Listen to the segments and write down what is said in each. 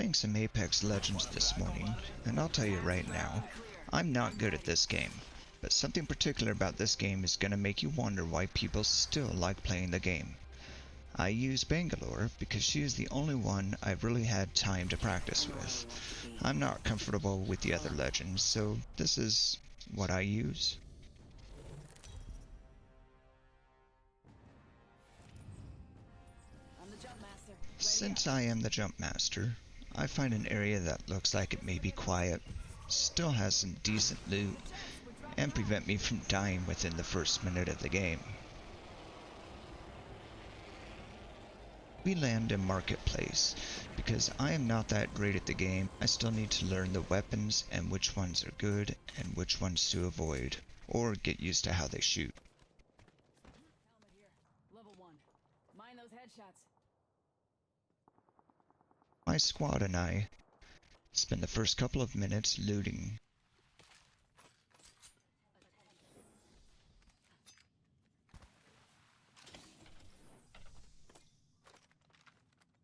Playing some Apex Legends this morning, and I'll tell you right now, I'm not good at this game, but something particular about this game is gonna make you wonder why people still like playing the game. I use Bangalore because she is the only one I've really had time to practice with. I'm not comfortable with the other legends, so this is what I use. Since I am the jump master, I find an area that looks like it may be quiet, still has some decent loot, and prevent me from dying within the first minute of the game. We land in Marketplace. Because I am not that great at the game, I still need to learn the weapons and which ones are good and which ones to avoid, or get used to how they shoot. My squad and I spend the first couple of minutes looting.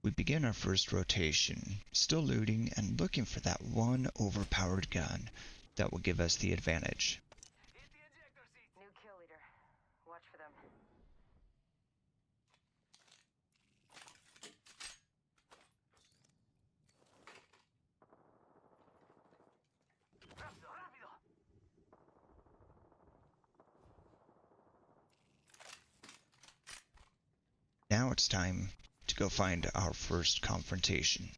We begin our first rotation, still looting and looking for that one overpowered gun that will give us the advantage. New kill leader. Watch for them. Now it's time to go find our first confrontation.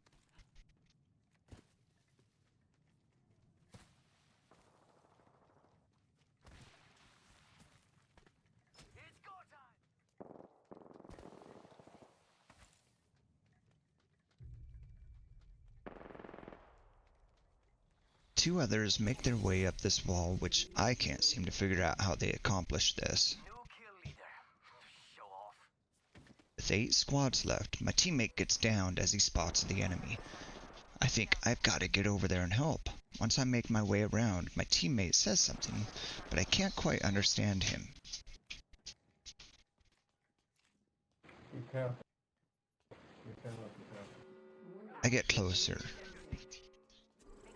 Two others make their way up this wall, which I can't seem to figure out how they accomplished this. With 8 squads left, my teammate gets downed as he spots the enemy. I think I've got to get over there and help. Once I make my way around, my teammate says something, but I can't quite understand him. I get closer,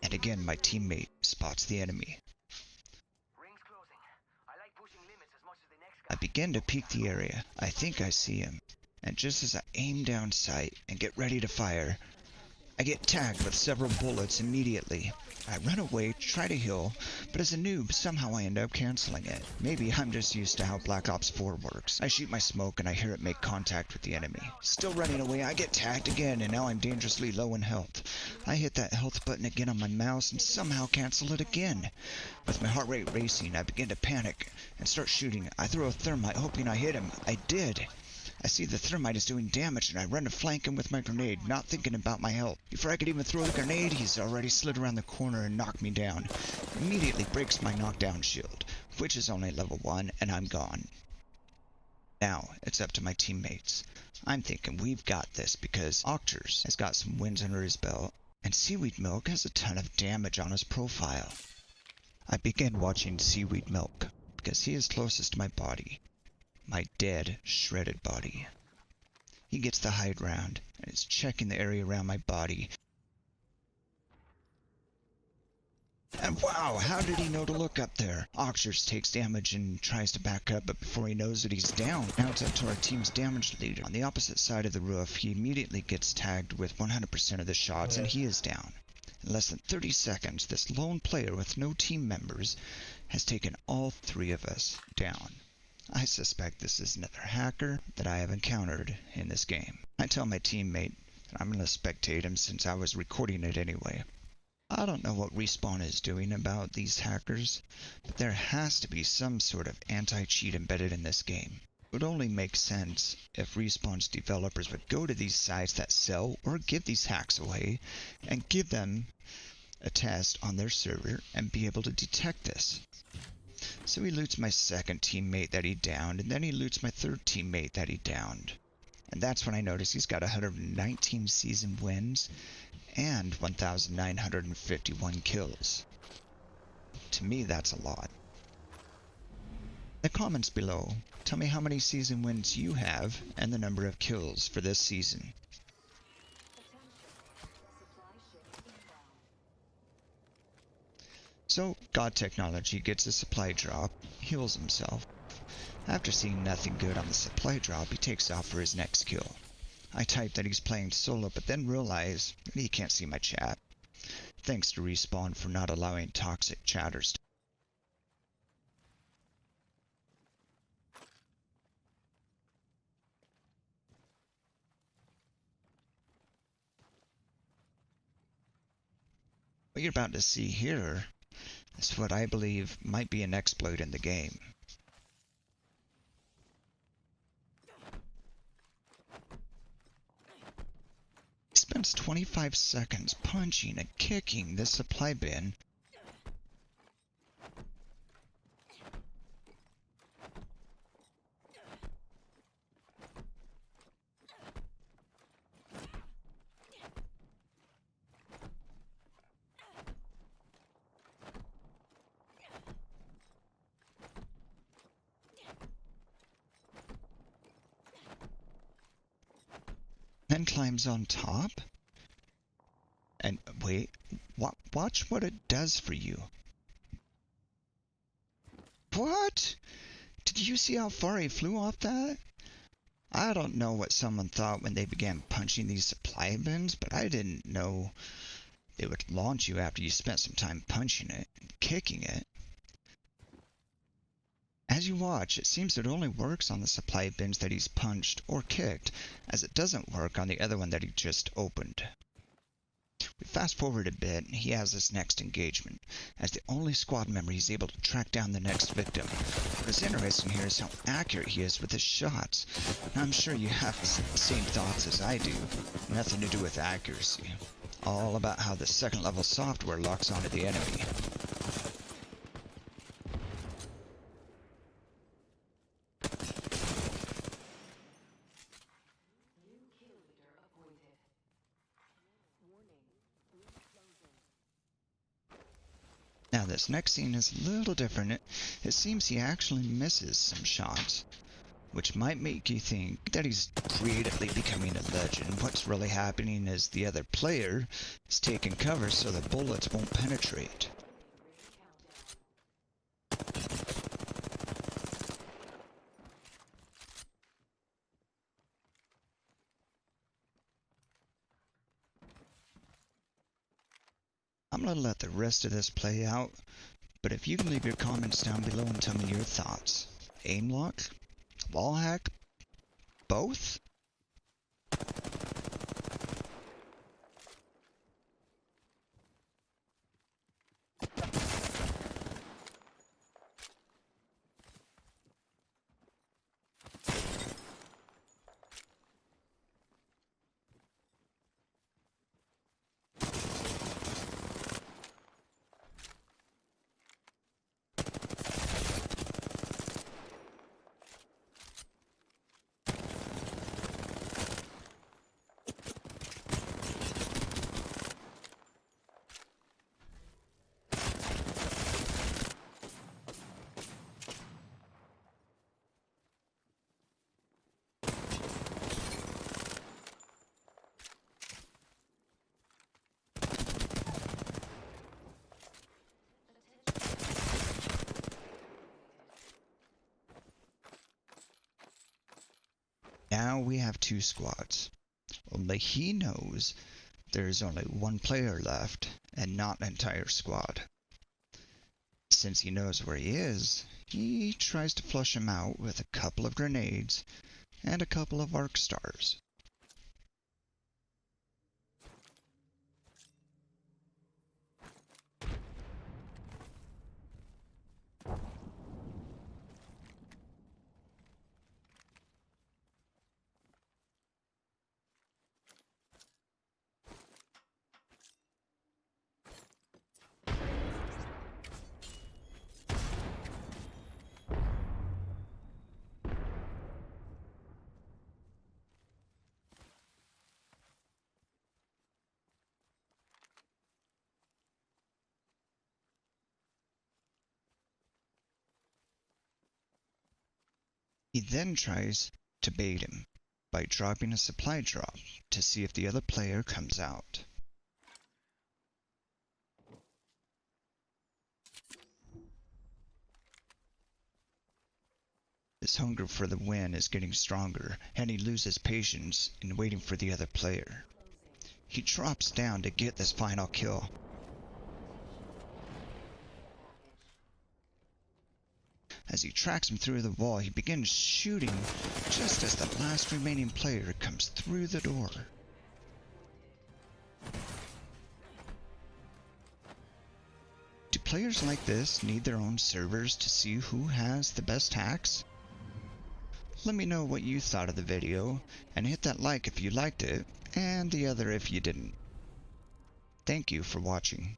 and again my teammate spots the enemy. I begin to peek the area. I think I see him, and just as I aim down sight and get ready to fire, I get tagged with several bullets immediately. I run away, try to heal, but as a noob, somehow I end up canceling it. Maybe I'm just used to how Black Ops 4 works. I shoot my smoke and I hear it make contact with the enemy. Still running away, I get tagged again, and now I'm dangerously low in health. I hit that health button again on my mouse and somehow cancel it again. With my heart rate racing, I begin to panic and start shooting. I throw a thermite hoping I hit him. I did. I see the thermite is doing damage and I run to flank him with my grenade, not thinking about my health. Before I could even throw the grenade, he's already slid around the corner and knocked me down. Immediately breaks my knockdown shield, which is only level 1, and I'm gone. Now, it's up to my teammates. I'm thinking we've got this because Octors has got some wins under his belt, and Seaweed Milk has a ton of damage on his profile. I begin watching Seaweed Milk because he is closest to my body. My dead, shredded body. He gets the high ground and is checking the area around my body. And wow, how did he know to look up there? Oxers takes damage and tries to back up, but before he knows it, he's down. Now it's up to our team's damage leader. On the opposite side of the roof, he immediately gets tagged with 100% of the shots, and he is down. In less than 30 seconds, this lone player with no team members has taken all 3 of us down. I suspect this is another hacker that I have encountered in this game. I tell my teammate that I'm going to spectate him since I was recording it anyway. I don't know what Respawn is doing about these hackers, but there has to be some sort of anti-cheat embedded in this game. It would only make sense if Respawn's developers would go to these sites that sell or give these hacks away and give them a test on their server and be able to detect this. So he loots my second teammate that he downed, and then he loots my third teammate that he downed. And that's when I notice he's got 119 season wins and 1,951 kills. To me, that's a lot. In the comments below, tell me how many season wins you have and the number of kills for this season. So God-technology gets a supply drop, heals himself. After seeing nothing good on the supply drop, he takes off for his next kill. I type that he's playing solo, but then realize that he can't see my chat. Thanks to Respawn for not allowing toxic chatters. What you're about to see here is what I believe might be an exploit in the game. He spends 25 seconds punching and kicking this supply bin. Then climbs on top. And wait, watch what it does for you. What? Did you see how far he flew off that? I don't know what someone thought when they began punching these supply bins, but I didn't know it would launch you after you spent some time punching it and kicking it. As you watch, it seems it only works on the supply bins that he's punched or kicked, as it doesn't work on the other one that he just opened. We fast forward a bit, and he has this next engagement. As the only squad member, he's able to track down the next victim. What is interesting here is how accurate he is with his shots. Now, I'm sure you have the same thoughts as I do. Nothing to do with accuracy. All about how the second level software locks onto the enemy. Now this next scene is a little different. It seems he actually misses some shots, which might make you think that he's creatively becoming a legend. What's really happening is the other player is taking cover so the bullets won't penetrate. I'm going to let the rest of this play out, but if you can leave your comments down below and tell me your thoughts. Aim lock? Wall hack? Both? Now we have two squads. Only he knows there's only one player left and not an entire squad. Since he knows where he is, he tries to flush him out with a couple of grenades and a couple of arc stars. He then tries to bait him by dropping a supply drop to see if the other player comes out. His hunger for the win is getting stronger, and he loses patience in waiting for the other player. He drops down to get this final kill. As he tracks him through the wall, he begins shooting just as the last remaining player comes through the door. Do players like this need their own servers to see who has the best hacks? Let me know what you thought of the video, and hit that like if you liked it, and the other if you didn't. Thank you for watching.